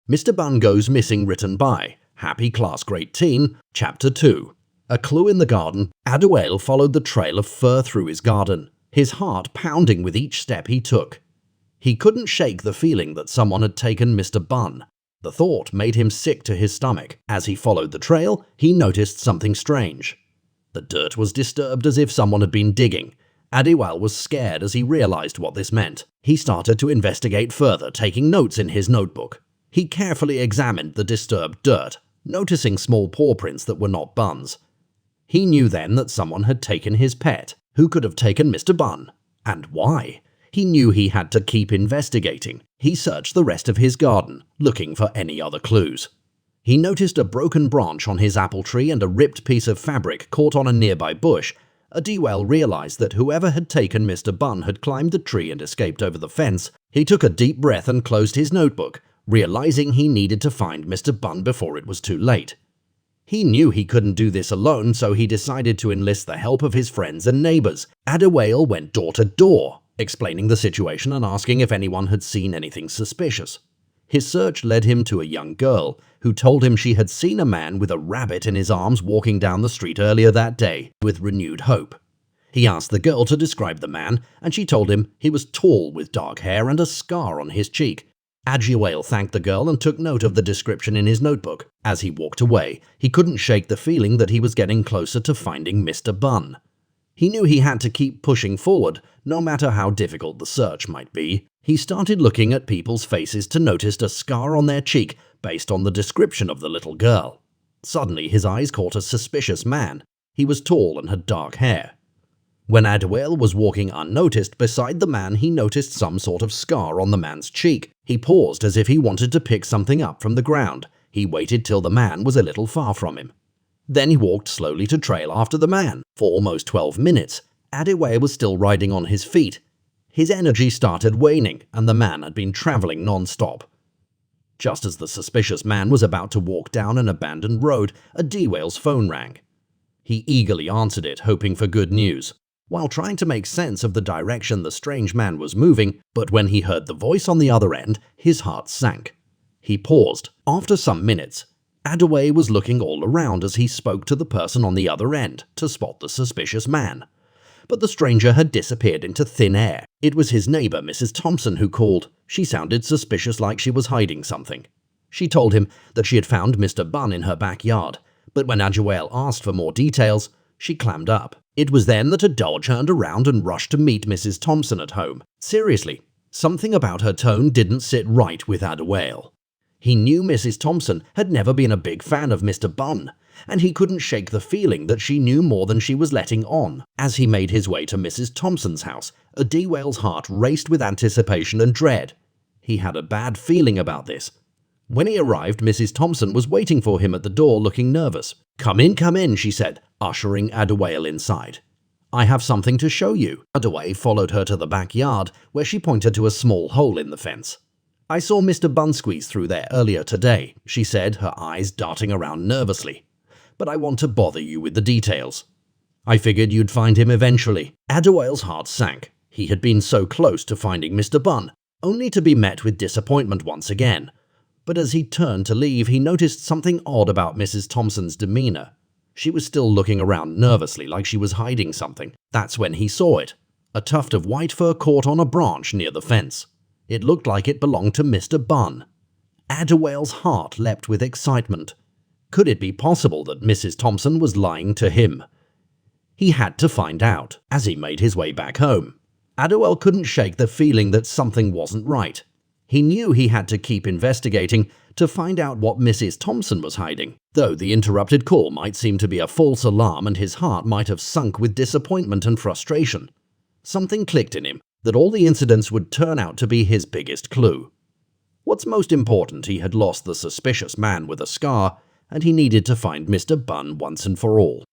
Mr Bun Goes Missing, written by Happy Class Great Teen, Chapter 2. A clue in the garden. Adewale followed the trail of fur through his garden, his heart pounding with each step he took. He couldn't shake the feeling that someone had taken Mr Bun. The thought made him sick to his stomach. As he followed the trail, he noticed something strange. The dirt was disturbed as if someone had been digging. Adewale was scared as he realized what this meant. He started to investigate further, taking notes in his notebook. He carefully examined the disturbed dirt, noticing small paw prints that were not Bun's. He knew then that someone had taken his pet. Who could have taken Mr Bun? And why? He knew he had to keep investigating. He searched the rest of his garden, looking for any other clues. He noticed a broken branch on his apple tree and a ripped piece of fabric caught on a nearby bush. Adewale realized that whoever had taken Mr Bun had climbed the tree and escaped over the fence. He took a deep breath and closed his notebook, realizing he needed to find Mr Bun before it was too late. He knew he couldn't do this alone, so he decided to enlist the help of his friends and neighbors. Adewale went door to door, explaining the situation and asking if anyone had seen anything suspicious. His search led him to a young girl, who told him she had seen a man with a rabbit in his arms walking down the street earlier that day, with renewed hope. He asked the girl to describe the man, and she told him he was tall with dark hair and a scar on his cheek. Adewale thanked the girl and took note of the description in his notebook. As he walked away, he couldn't shake the feeling that he was getting closer to finding Mr Bun. He knew he had to keep pushing forward, no matter how difficult the search might be. He started looking at people's faces to notice a scar on their cheek based on the description of the little girl. Suddenly his eyes caught a suspicious man. He was tall and had dark hair. When Adewale was walking unnoticed beside the man, he noticed some sort of scar on the man's cheek. He paused as if he wanted to pick something up from the ground. He waited till the man was a little far from him. Then he walked slowly to trail after the man. For almost 12 minutes, Adewale was still riding on his feet. His energy started waning, and the man had been traveling non-stop. Just as the suspicious man was about to walk down an abandoned road, Adewale's phone rang. He eagerly answered it, hoping for good news, while trying to make sense of the direction the strange man was moving. But when he heard the voice on the other end, his heart sank. He paused. After some minutes, Adewale was looking all around as he spoke to the person on the other end to spot the suspicious man. But the stranger had disappeared into thin air. It was his neighbor, Mrs Thompson, who called. She sounded suspicious, like she was hiding something. She told him that she had found Mr Bun in her backyard, but when Adewale asked for more details, she clammed up. It was then that a doll turned around and rushed to meet Mrs Thompson at home. Seriously, something about her tone didn't sit right with Adewale. He knew Mrs Thompson had never been a big fan of Mr Bun, and he couldn't shake the feeling that she knew more than she was letting on. As he made his way to Mrs Thompson's house, Adewale's heart raced with anticipation and dread. He had a bad feeling about this. When he arrived, Mrs Thompson was waiting for him at the door, looking nervous. Come in, she said, ushering Adewale inside. I have something to show you." Adewale followed her to the backyard, where she pointed to a small hole in the fence. "I saw Mr Bun squeeze through there earlier today," she said, her eyes darting around nervously. "But I want to bother you with the details. I figured you'd find him eventually." Adewale's heart sank. He had been so close to finding Mr Bun, only to be met with disappointment once again. But as he turned to leave, he noticed something odd about Mrs Thompson's demeanor. She was still looking around nervously, like she was hiding something. That's when he saw it. A tuft of white fur caught on a branch near the fence. It looked like it belonged to Mr Bun. Adewale's heart leapt with excitement. Could it be possible that Mrs Thompson was lying to him? He had to find out. As he made his way back home, Adewale couldn't shake the feeling that something wasn't right. He knew he had to keep investigating to find out what Mrs Thompson was hiding. Though the interrupted call might seem to be a false alarm and his heart might have sunk with disappointment and frustration, something clicked in him that all the incidents would turn out to be his biggest clue. What's most important, he had lost the suspicious man with a scar, and he needed to find Mr Bun once and for all.